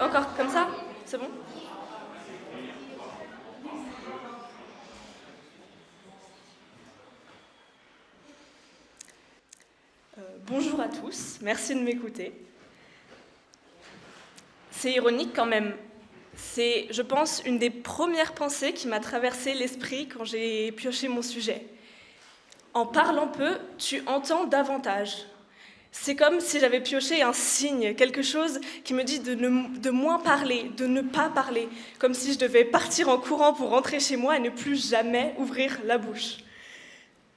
encore comme ça? C'est bon? Bonjour à tous, merci de m'écouter. C'est ironique quand même. C'est, je pense, une des premières pensées qui m'a traversé l'esprit quand j'ai pioché mon sujet. En parlant peu, tu entends davantage. C'est comme si j'avais pioché un signe, quelque chose qui me dit de moins parler, de ne pas parler, comme si je devais partir en courant pour rentrer chez moi et ne plus jamais ouvrir la bouche.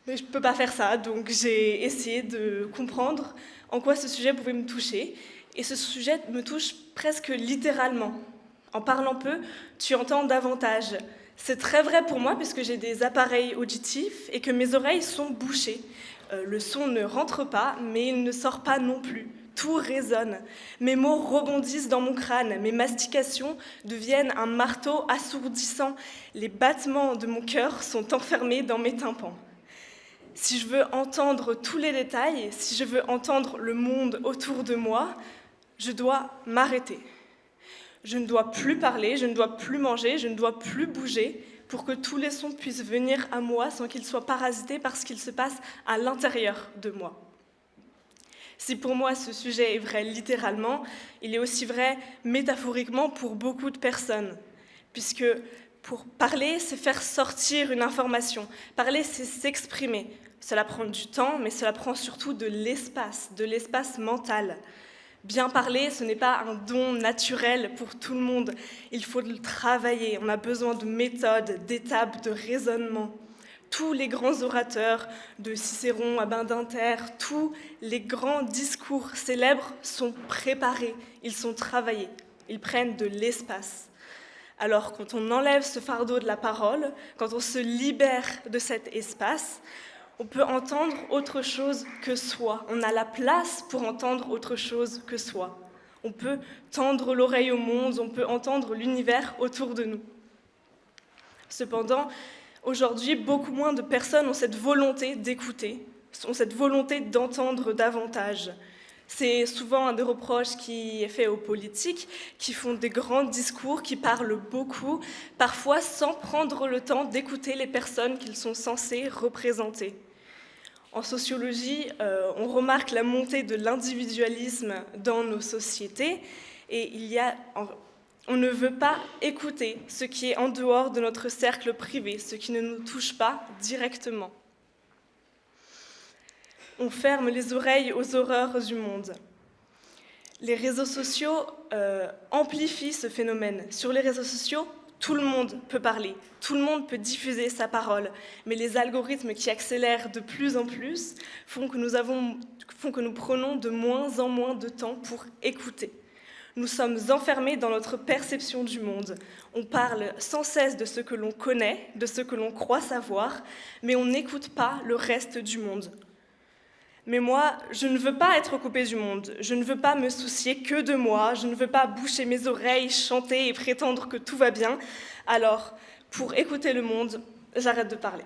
Mais je ne peux pas faire ça, donc j'ai essayé de comprendre en quoi ce sujet pouvait me toucher. Et ce sujet me touche presque littéralement. En parlant peu, tu entends davantage. C'est très vrai pour moi puisque j'ai des appareils auditifs et que mes oreilles sont bouchées. Le son ne rentre pas, mais il ne sort pas non plus. Tout résonne. Mes mots rebondissent dans mon crâne. Mes mastications deviennent un marteau assourdissant. Les battements de mon cœur sont enfermés dans mes tympans. Si je veux entendre tous les détails, si je veux entendre le monde autour de moi, je dois m'arrêter. Je ne dois plus parler, je ne dois plus manger, je ne dois plus bouger pour que tous les sons puissent venir à moi sans qu'ils soient parasités par ce qu'il se passe à l'intérieur de moi. Si pour moi ce sujet est vrai littéralement, il est aussi vrai métaphoriquement pour beaucoup de personnes, puisque pour parler, c'est faire sortir une information. Parler, c'est s'exprimer. Cela prend du temps, mais cela prend surtout de l'espace mental. Bien parler, ce n'est pas un don naturel pour tout le monde. Il faut le travailler. On a besoin de méthodes, d'étapes, de raisonnement. Tous les grands orateurs, de Cicéron à Badinter, tous les grands discours célèbres sont préparés, ils sont travaillés, ils prennent de l'espace. Alors, quand on enlève ce fardeau de la parole, quand on se libère de cet espace, on peut entendre autre chose que soi. On a la place pour entendre autre chose que soi. On peut tendre l'oreille au monde, on peut entendre l'univers autour de nous. Cependant, aujourd'hui, beaucoup moins de personnes ont cette volonté d'écouter, ont cette volonté d'entendre davantage. C'est souvent un des reproches qui est fait aux politiques, qui font des grands discours, qui parlent beaucoup, parfois sans prendre le temps d'écouter les personnes qu'ils sont censés représenter. En sociologie, on remarque la montée de l'individualisme dans nos sociétés et on ne veut pas écouter ce qui est en dehors de notre cercle privé, ce qui ne nous touche pas directement. On ferme les oreilles aux horreurs du monde. Les réseaux sociaux amplifient ce phénomène. Sur les réseaux sociaux, tout le monde peut parler, tout le monde peut diffuser sa parole, mais les algorithmes qui accélèrent de plus en plus font que nous prenons de moins en moins de temps pour écouter. Nous sommes enfermés dans notre perception du monde. On parle sans cesse de ce que l'on connaît, de ce que l'on croit savoir, mais on n'écoute pas le reste du monde. Mais moi, je ne veux pas être coupée du monde, je ne veux pas me soucier que de moi, je ne veux pas boucher mes oreilles, chanter et prétendre que tout va bien. Alors, pour écouter le monde, j'arrête de parler.